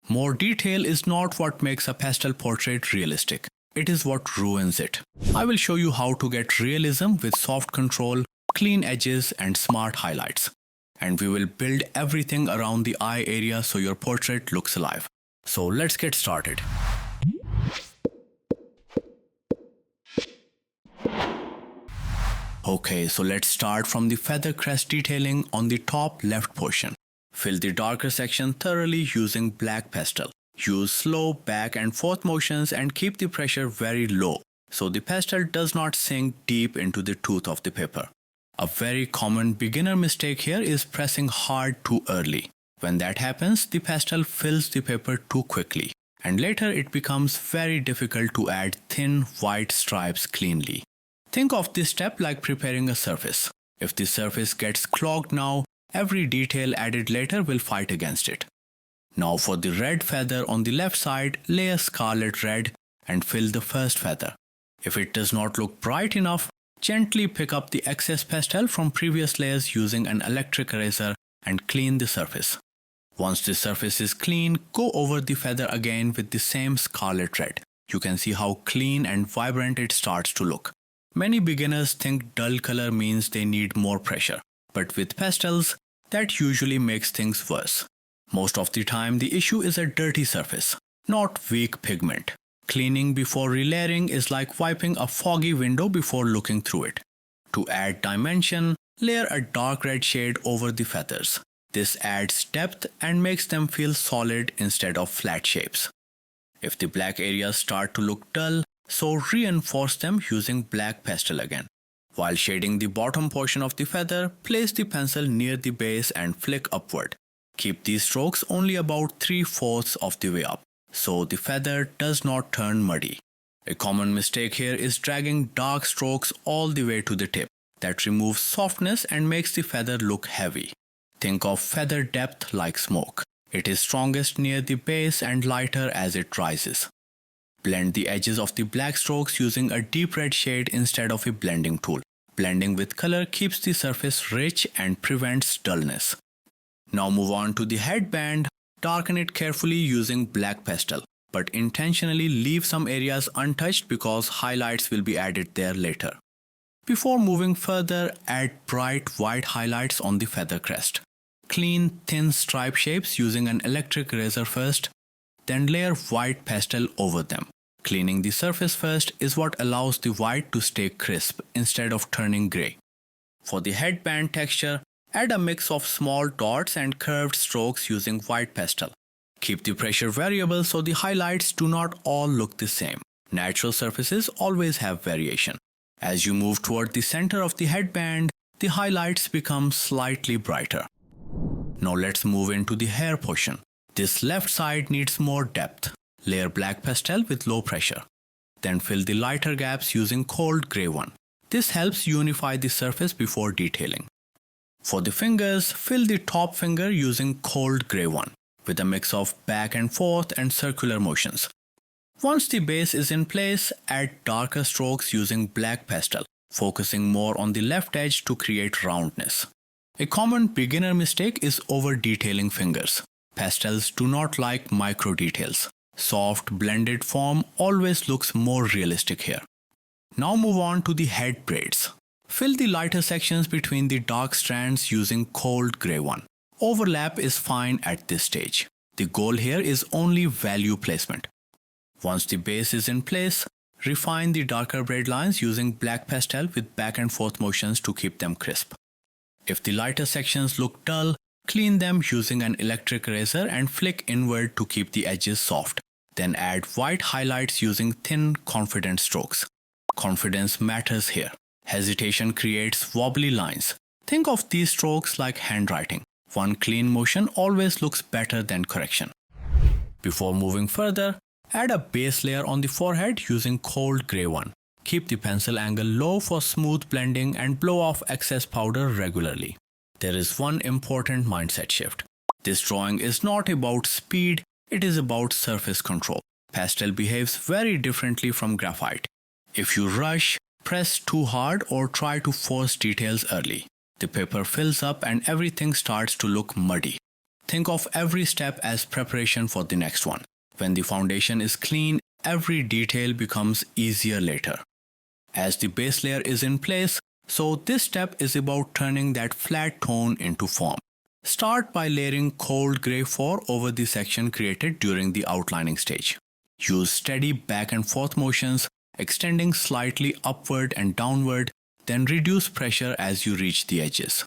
More detail is not what makes a pastel portrait realistic. It is what ruins it. I will show you how to get realism with soft control, clean edges and smart highlights. And we will build everything around the eye area so your portrait looks alive. So let's get started. Okay, so let's start from the feather crest detailing on the top left portion. Fill the darker section thoroughly using black pastel. Use slow back and forth motions and keep the pressure very low so the pastel does not sink deep into the tooth of the paper. A very common beginner mistake here is pressing hard too early. When that happens, the pastel fills the paper too quickly, and later it becomes very difficult to add thin white stripes cleanly. Think of this step like preparing a surface. If the surface gets clogged now, every detail added later will fight against it. Now for the red feather on the left side, lay a scarlet red and fill the first feather. If it does not look bright enough, gently pick up the excess pastel from previous layers using an electric eraser and clean the surface. Once the surface is clean, go over the feather again with the same scarlet red. You can see how clean and vibrant it starts to look. Many beginners think dull color means they need more pressure, but with pastels, that usually makes things worse. Most of the time, the issue is a dirty surface, not weak pigment. Cleaning before relayering is like wiping a foggy window before looking through it. To add dimension, layer a dark red shade over the feathers. This adds depth and makes them feel solid instead of flat shapes. If the black areas start to look dull, so reinforce them using black pastel again. While shading the bottom portion of the feather, place the pencil near the base and flick upward. Keep these strokes only about 3/4 of the way up, so the feather does not turn muddy. A common mistake here is dragging dark strokes all the way to the tip. That removes softness and makes the feather look heavy. Think of feather depth like smoke. It is strongest near the base and lighter as it rises. Blend the edges of the black strokes using a deep red shade instead of a blending tool. Blending with color keeps the surface rich and prevents dullness. Now move on to the headband. Darken it carefully using black pastel, but intentionally leave some areas untouched because highlights will be added there later. Before moving further, add bright white highlights on the feather crest. Clean thin stripe shapes using an electric eraser first, then layer white pastel over them. Cleaning the surface first is what allows the white to stay crisp instead of turning grey. For the headband texture, add a mix of small dots and curved strokes using white pastel. Keep the pressure variable so the highlights do not all look the same. Natural surfaces always have variation. As you move toward the center of the headband, the highlights become slightly brighter. Now let's move into the hair portion. This left side needs more depth. Layer black pastel with low pressure. Then fill the lighter gaps using cold grey one. This helps unify the surface before detailing. For the fingers, fill the top finger using cold grey one, with a mix of back and forth and circular motions. Once the base is in place, add darker strokes using black pastel, focusing more on the left edge to create roundness. A common beginner mistake is over-detailing fingers. Pastels do not like micro details. Soft, blended form always looks more realistic here. Now move on to the head braids. Fill the lighter sections between the dark strands using cold grey one. Overlap is fine at this stage. The goal here is only value placement. Once the base is in place, refine the darker braid lines using black pastel with back and forth motions to keep them crisp. If the lighter sections look dull, clean them using an electric eraser and flick inward to keep the edges soft. Then add white highlights using thin, confident strokes. Confidence matters here. Hesitation creates wobbly lines. Think of these strokes like handwriting. One clean motion always looks better than correction. Before moving further, add a base layer on the forehead using cold grey one. Keep the pencil angle low for smooth blending and blow off excess powder regularly. There is one important mindset shift. This drawing is not about speed, it is about surface control. Pastel behaves very differently from graphite. If you rush, press too hard or try to force details early, the paper fills up and everything starts to look muddy. Think of every step as preparation for the next one. When the foundation is clean, every detail becomes easier later. As the base layer is in place, so this step is about turning that flat tone into form. Start by layering cold grey 4 over the section created during the outlining stage. Use steady back and forth motions, extending slightly upward and downward, then reduce pressure as you reach the edges.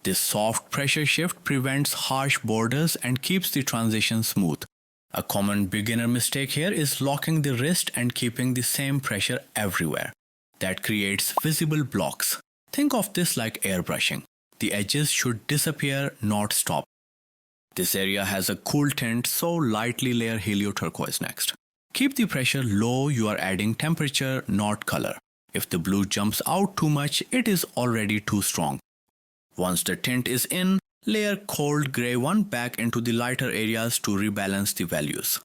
This soft pressure shift prevents harsh borders and keeps the transition smooth. A common beginner mistake here is locking the wrist and keeping the same pressure everywhere. That creates visible blocks. Think of this like airbrushing. The edges should disappear, not stop. This area has a cool tint, so lightly layer helio turquoise next. Keep the pressure low, you are adding temperature, not color. If the blue jumps out too much, it is already too strong. Once the tint is in, layer cold grey 1 back into the lighter areas to rebalance the values.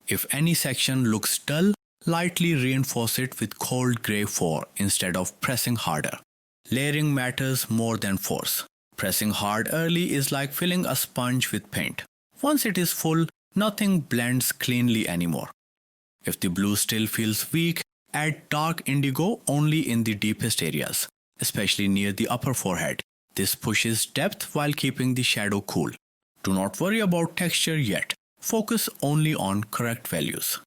If any section looks dull, lightly reinforce it with cold grey 4 instead of pressing harder. Layering matters more than force. Pressing hard early is like filling a sponge with paint. Once it is full, nothing blends cleanly anymore. If the blue still feels weak, add dark indigo only in the deepest areas, especially near the upper forehead. This pushes depth while keeping the shadow cool. Do not worry about texture yet. Focus only on correct values.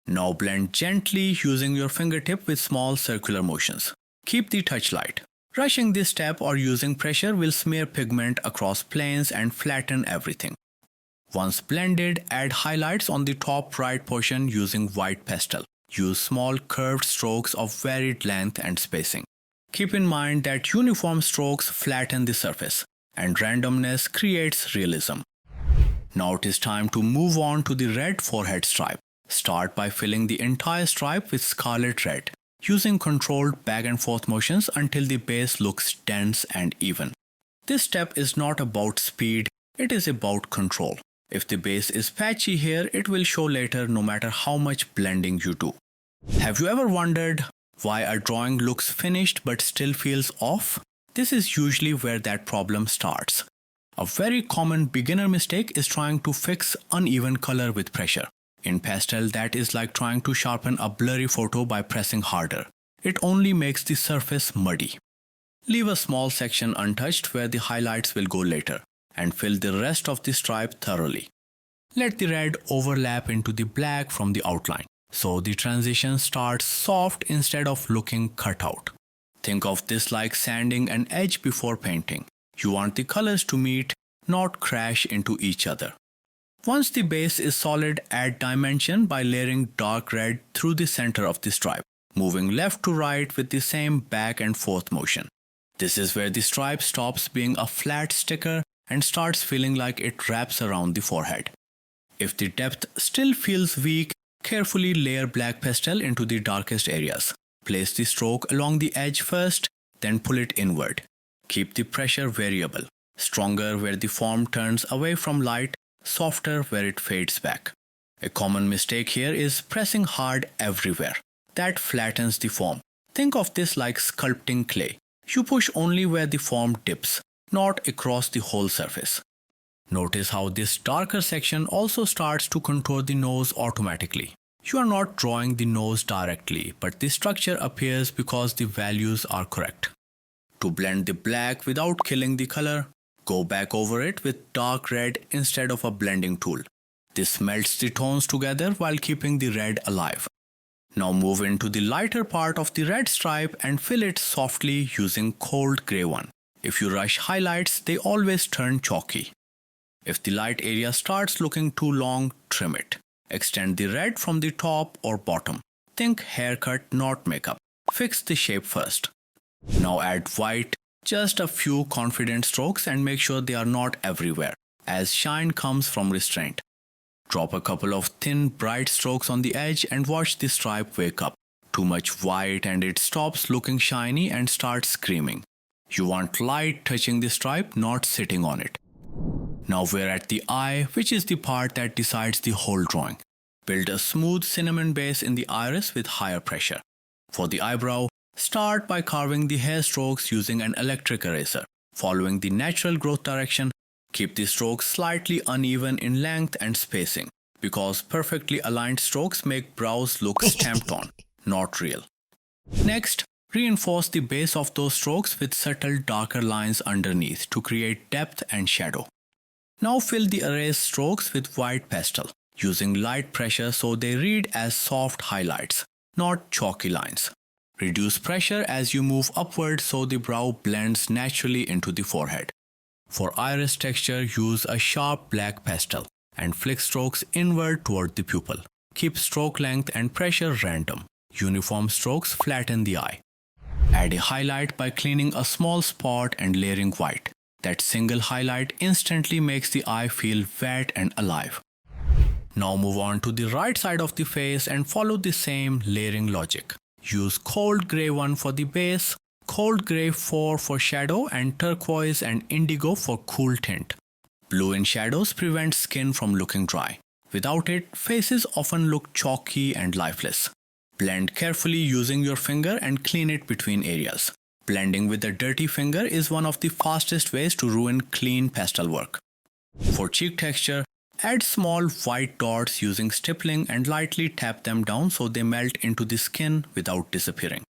Now blend gently using your fingertip with small circular motions. Keep the touch light. Rushing this step or using pressure will smear pigment across planes and flatten everything. Once blended, add highlights on the top right portion using white pastel. Use small curved strokes of varied length and spacing. Keep in mind that uniform strokes flatten the surface, and randomness creates realism. Now it is time to move on to the red forehead stripe. Start by filling the entire stripe with scarlet red, using controlled back and forth motions until the base looks dense and even. This step is not about speed, it is about control. If the base is patchy here, it will show later no matter how much blending you do. Have you ever wondered why a drawing looks finished but still feels off? This is usually where that problem starts. A very common beginner mistake is trying to fix uneven color with pressure. In pastel, that is like trying to sharpen a blurry photo by pressing harder. It only makes the surface muddy. Leave a small section untouched where the highlights will go later, and fill the rest of the stripe thoroughly. Let the red overlap into the black from the outline, so the transition starts soft instead of looking cut out. Think of this like sanding an edge before painting. You want the colors to meet, not crash into each other. Once the base is solid, add dimension by layering dark red through the center of the stripe, moving left to right with the same back and forth motion. This is where the stripe stops being a flat sticker and starts feeling like it wraps around the forehead. If the depth still feels weak, carefully layer black pastel into the darkest areas. Place the stroke along the edge first, then pull it inward. Keep the pressure variable, stronger where the form turns away from light, softer where it fades back. A common mistake here is pressing hard everywhere. That flattens the form. Think of this like sculpting clay. You push only where the form dips, not across the whole surface. Notice how this darker section also starts to contour the nose automatically. You are not drawing the nose directly, but the structure appears because the values are correct. To blend the black without killing the color, go back over it with dark red instead of a blending tool. This melts the tones together while keeping the red alive. Now move into the lighter part of the red stripe and fill it softly using cold grey 1. If you rush highlights, they always turn chalky. If the light area starts looking too long, trim it. Extend the red from the top or bottom. Think haircut, not makeup. Fix the shape first. Now add white, just a few confident strokes, and make sure they are not everywhere, as shine comes from restraint. Drop a couple of thin, bright strokes on the edge and watch the stripe wake up. Too much white and it stops looking shiny and starts screaming. You want light touching the stripe, not sitting on it. Now we're at the eye, which is the part that decides the whole drawing. Build a smooth cinnamon base in the iris with higher pressure. For the eyebrow, start by carving the hair strokes using an electric eraser. Following the natural growth direction, Keep the strokes slightly uneven in length and spacing, because perfectly aligned strokes make brows look stamped on, not real. Next, reinforce the base of those strokes with subtle darker lines underneath to create depth and shadow. Now fill the erased strokes with white pastel, using light pressure so they read as soft highlights, not chalky lines. Reduce pressure as you move upward so the brow blends naturally into the forehead. For iris texture, use a sharp black pastel and flick strokes inward toward the pupil. Keep stroke length and pressure random. Uniform strokes flatten the eye. Add a highlight by cleaning a small spot and layering white. That single highlight instantly makes the eye feel wet and alive. Now move on to the right side of the face and follow the same layering logic. Use cold grey 1 for the base, cold grey 4 for shadow, and turquoise and indigo for cool tint. Blue in shadows prevents skin from looking dry. Without it, faces often look chalky and lifeless. Blend carefully using your finger and clean it between areas. Blending with a dirty finger is one of the fastest ways to ruin clean pastel work. For cheek texture, add small white dots using stippling and lightly tap them down so they melt into the skin without disappearing.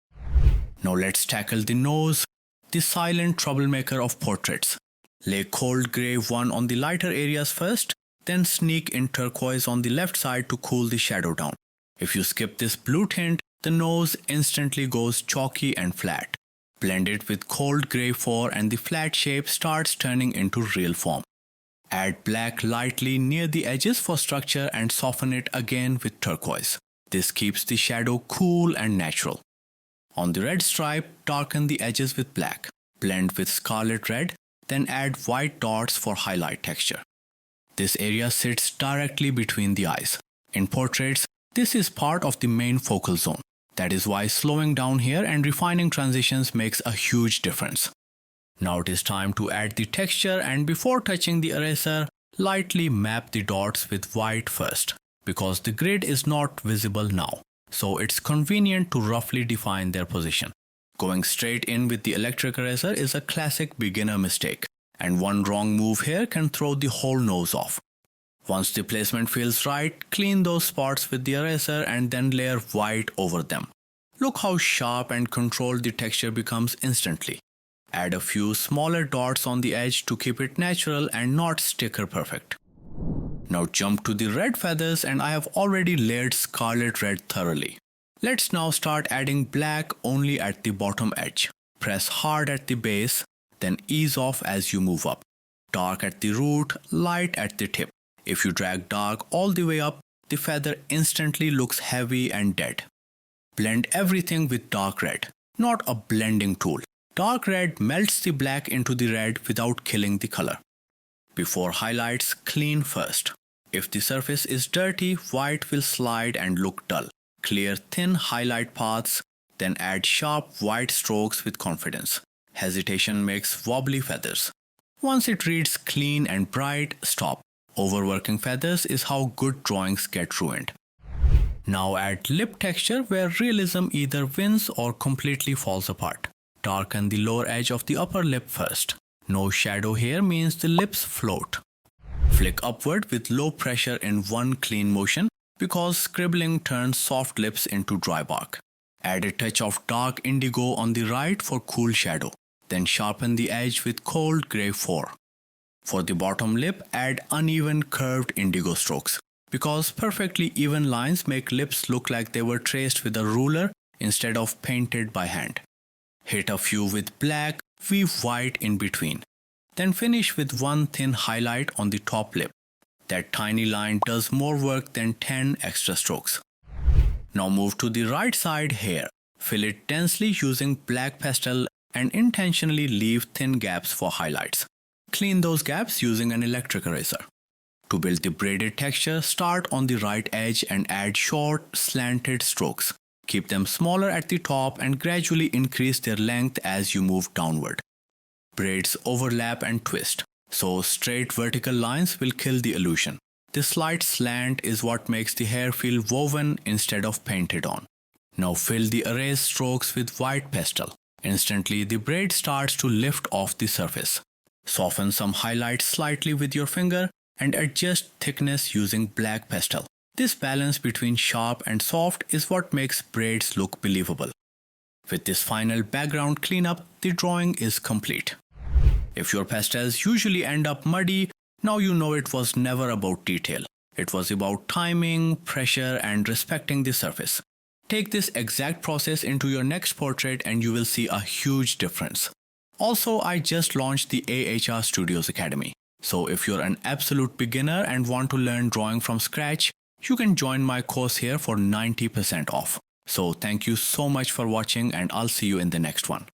Now let's tackle the nose, the silent troublemaker of portraits. Lay cold grey 1 on the lighter areas first, then sneak in turquoise on the left side to cool the shadow down. If you skip this blue tint, the nose instantly goes chalky and flat. Blend it with cold grey 4 and the flat shape starts turning into real form. Add black lightly near the edges for structure and soften it again with turquoise. This keeps the shadow cool and natural. On the red stripe, darken the edges with black. Blend with scarlet red, then add white dots for highlight texture. This area sits directly between the eyes. In portraits, this is part of the main focal zone. That is why slowing down here and refining transitions makes a huge difference. Now it is time to add the texture, and before touching the eraser, lightly map the dots with white first, because the grid is not visible now, so it's convenient to roughly define their position. Going straight in with the electric eraser is a classic beginner mistake, and one wrong move here can throw the whole nose off. Once the placement feels right, clean those spots with the eraser and then layer white over them. Look how sharp and controlled the texture becomes instantly. Add a few smaller dots on the edge to keep it natural and not sticker perfect. Now jump to the red feathers, and I have already layered scarlet red thoroughly. Let's now start adding black only at the bottom edge. Press hard at the base, then ease off as you move up. Dark at the root, light at the tip. If you drag dark all the way up, the feather instantly looks heavy and dead. Blend everything with dark red, not a blending tool. Dark red melts the black into the red without killing the color. Before highlights, clean first. If the surface is dirty, white will slide and look dull. Clear thin highlight paths, then add sharp white strokes with confidence. Hesitation makes wobbly feathers. Once it reads clean and bright, stop. Overworking feathers is how good drawings get ruined. Now add lip texture, where realism either wins or completely falls apart. Darken the lower edge of the upper lip first. No shadow here means the lips float. Flick upward with low pressure in one clean motion, because scribbling turns soft lips into dry bark. Add a touch of dark indigo on the right for cool shadow. Then sharpen the edge with cold grey 4. For the bottom lip, add uneven curved indigo strokes, because perfectly even lines make lips look like they were traced with a ruler instead of painted by hand. Hit a few with black, weave white in between. Then finish with one thin highlight on the top lip. That tiny line does more work than 10 extra strokes. Now move to the right side here. Fill it densely using black pastel and intentionally leave thin gaps for highlights. Clean those gaps using an electric eraser. To build the braided texture, start on the right edge and add short, slanted strokes. Keep them smaller at the top and gradually increase their length as you move downward. Braids overlap and twist, so straight vertical lines will kill the illusion. This slight slant is what makes the hair feel woven instead of painted on. Now fill the erased strokes with white pastel. Instantly, the braid starts to lift off the surface. Soften some highlights slightly with your finger and adjust thickness using black pastel. This balance between sharp and soft is what makes braids look believable. With this final background cleanup, the drawing is complete. If your pastels usually end up muddy, now you know it was never about detail. It was about timing, pressure, and respecting the surface. Take this exact process into your next portrait and you will see a huge difference. Also, I just launched the AHR Studios Academy. So if you're an absolute beginner and want to learn drawing from scratch, you can join my course here for 90% off. So thank you so much for watching and I'll see you in the next one.